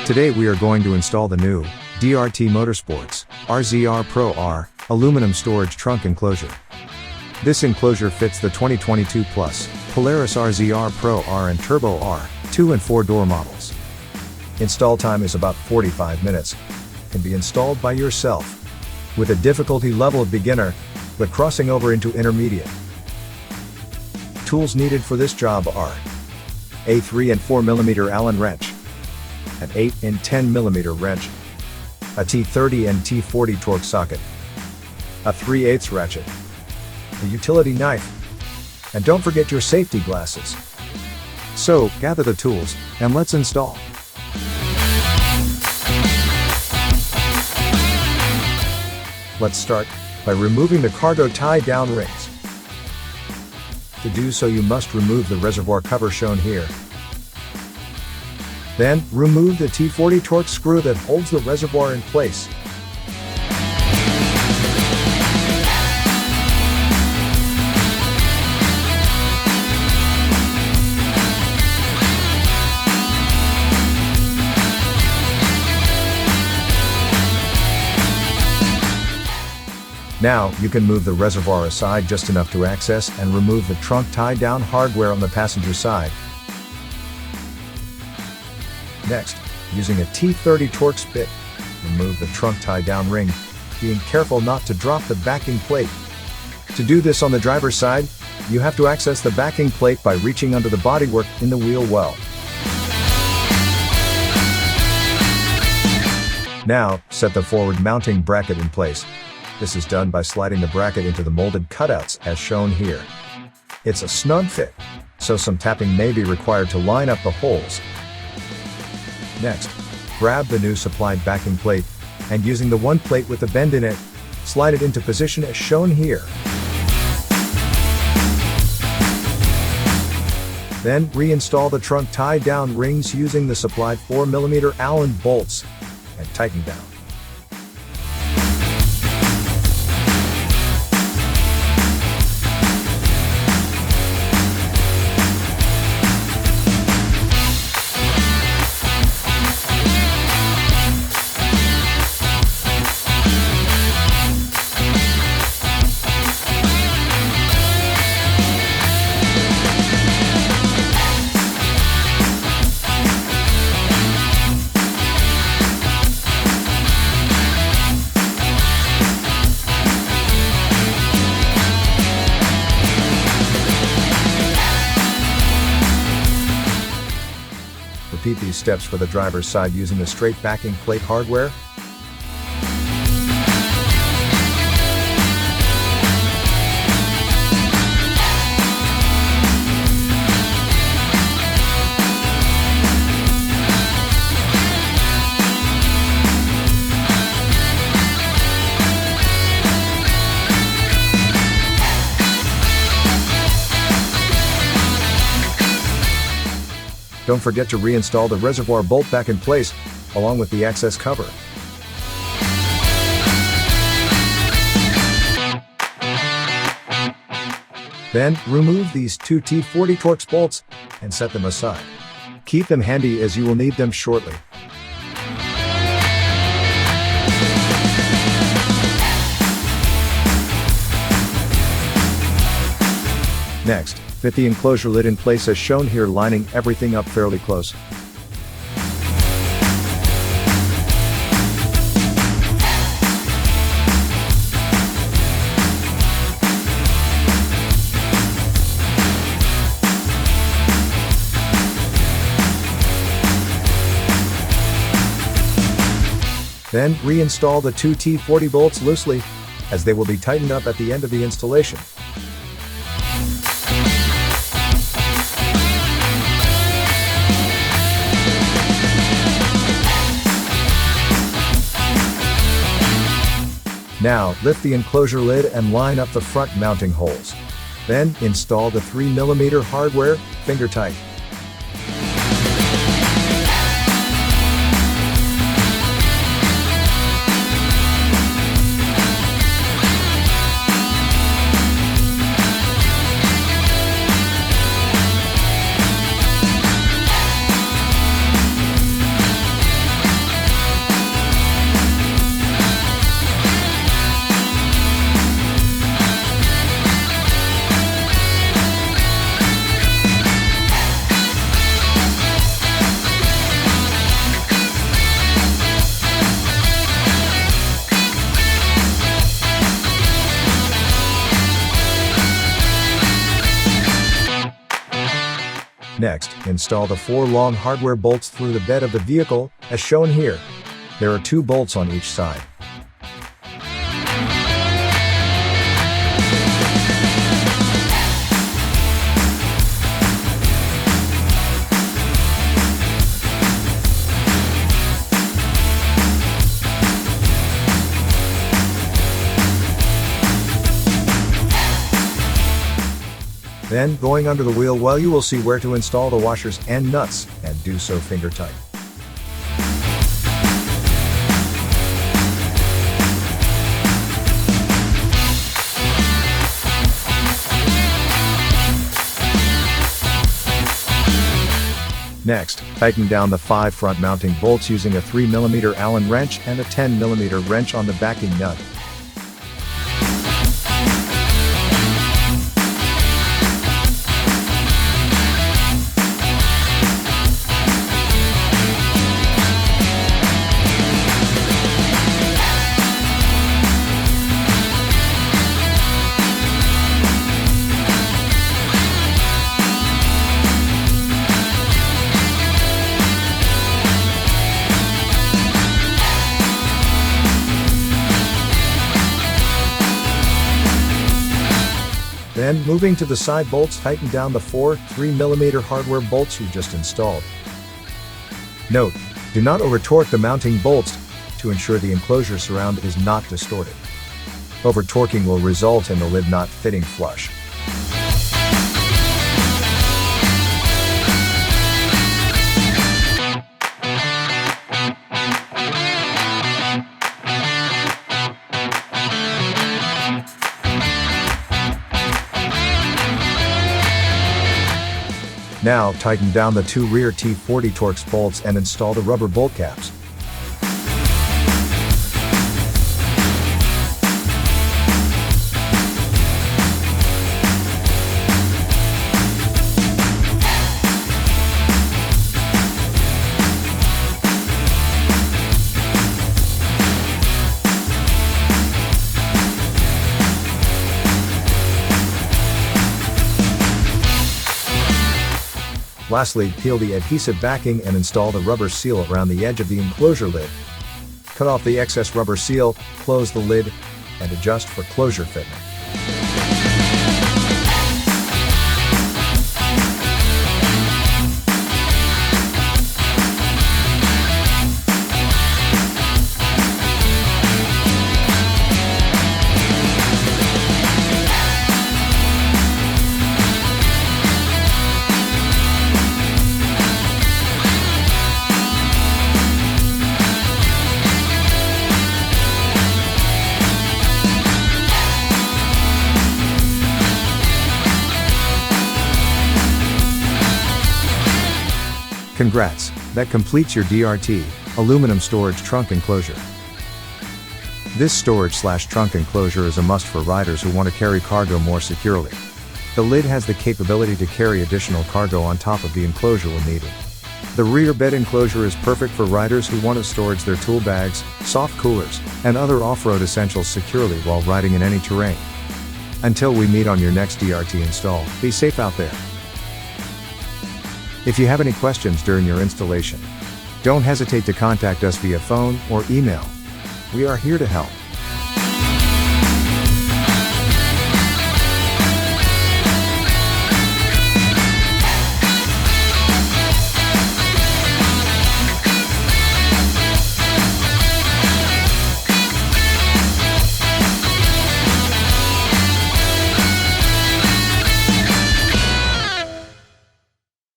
Today we are going to install the new DRT Motorsports RZR Pro R aluminum storage trunk enclosure. This enclosure fits the 2022 Plus, Polaris RZR Pro R and Turbo R 2 and 4 door models. Install time is about 45 minutes. Can be installed by yourself with a difficulty level of beginner, but crossing over into intermediate. Tools needed for this job are a 3 and 4 mm Allen wrench, an 8 and 10 mm wrench, a T30 and T40 torque socket, a 3/8 ratchet, a utility knife, and don't forget your safety glasses. So, gather the tools, and let's install. Let's start by removing the cargo tie-down rings. To do so, you must remove the reservoir cover shown here. Then, remove the T40 torque screw that holds the reservoir in place. Now, you can move the reservoir aside just enough to access and remove the trunk tie-down hardware on the passenger side. Next, using a T30 torque spit, remove the trunk tie-down ring, being careful not to drop the backing plate. To do this on the driver's side, you have to access the backing plate by reaching under the bodywork in the wheel well. Now, set the forward mounting bracket in place. This is done by sliding the bracket into the molded cutouts as shown here. It's a snug fit, so some tapping may be required to line up the holes. Next, grab the new supplied backing plate, and using the one plate with the bend in it, slide it into position as shown here. Then, reinstall the trunk tie-down rings using the supplied 4 mm Allen bolts, and tighten down. Repeat these steps for the driver's side using the straight backing plate hardware. Don't forget to reinstall the reservoir bolt back in place, along with the access cover. Then, remove these two T40 Torx bolts, and set them aside. Keep them handy as you will need them shortly. Next, fit the enclosure lid in place as shown here, lining everything up fairly close. Then, reinstall the two T40 bolts loosely, as they will be tightened up at the end of the installation. Now, lift the enclosure lid and line up the front mounting holes. Then, install the 3 mm hardware, finger tight. Next, install the 4 long hardware bolts through the bed of the vehicle, as shown here. There are 2 bolts on each side. Then, going under the wheel well, you will see where to install the washers and nuts, and do so finger tight. Next, tighten down the 5 front mounting bolts using a 3mm Allen wrench and a 10mm wrench on the backing nut. Then, moving to the side bolts, tighten down the 4 3mm hardware bolts you just installed. Note, do not over-torque the mounting bolts to ensure the enclosure surround is not distorted. Over-torquing will result in the lid not fitting flush. Now, tighten down the 2 rear T40 Torx bolts and install the rubber bolt caps. Lastly, peel the adhesive backing and install the rubber seal around the edge of the enclosure lid. Cut off the excess rubber seal, close the lid, and adjust for closure fitment. Congrats, that completes your DRT aluminum storage trunk enclosure. This storage/trunk enclosure is a must for riders who want to carry cargo more securely. The lid has the capability to carry additional cargo on top of the enclosure when needed. The rear bed enclosure is perfect for riders who want to store their tool bags, soft coolers, and other off-road essentials securely while riding in any terrain. Until we meet on your next DRT install, be safe out there. If you have any questions during your installation, don't hesitate to contact us via phone or email. We are here to help.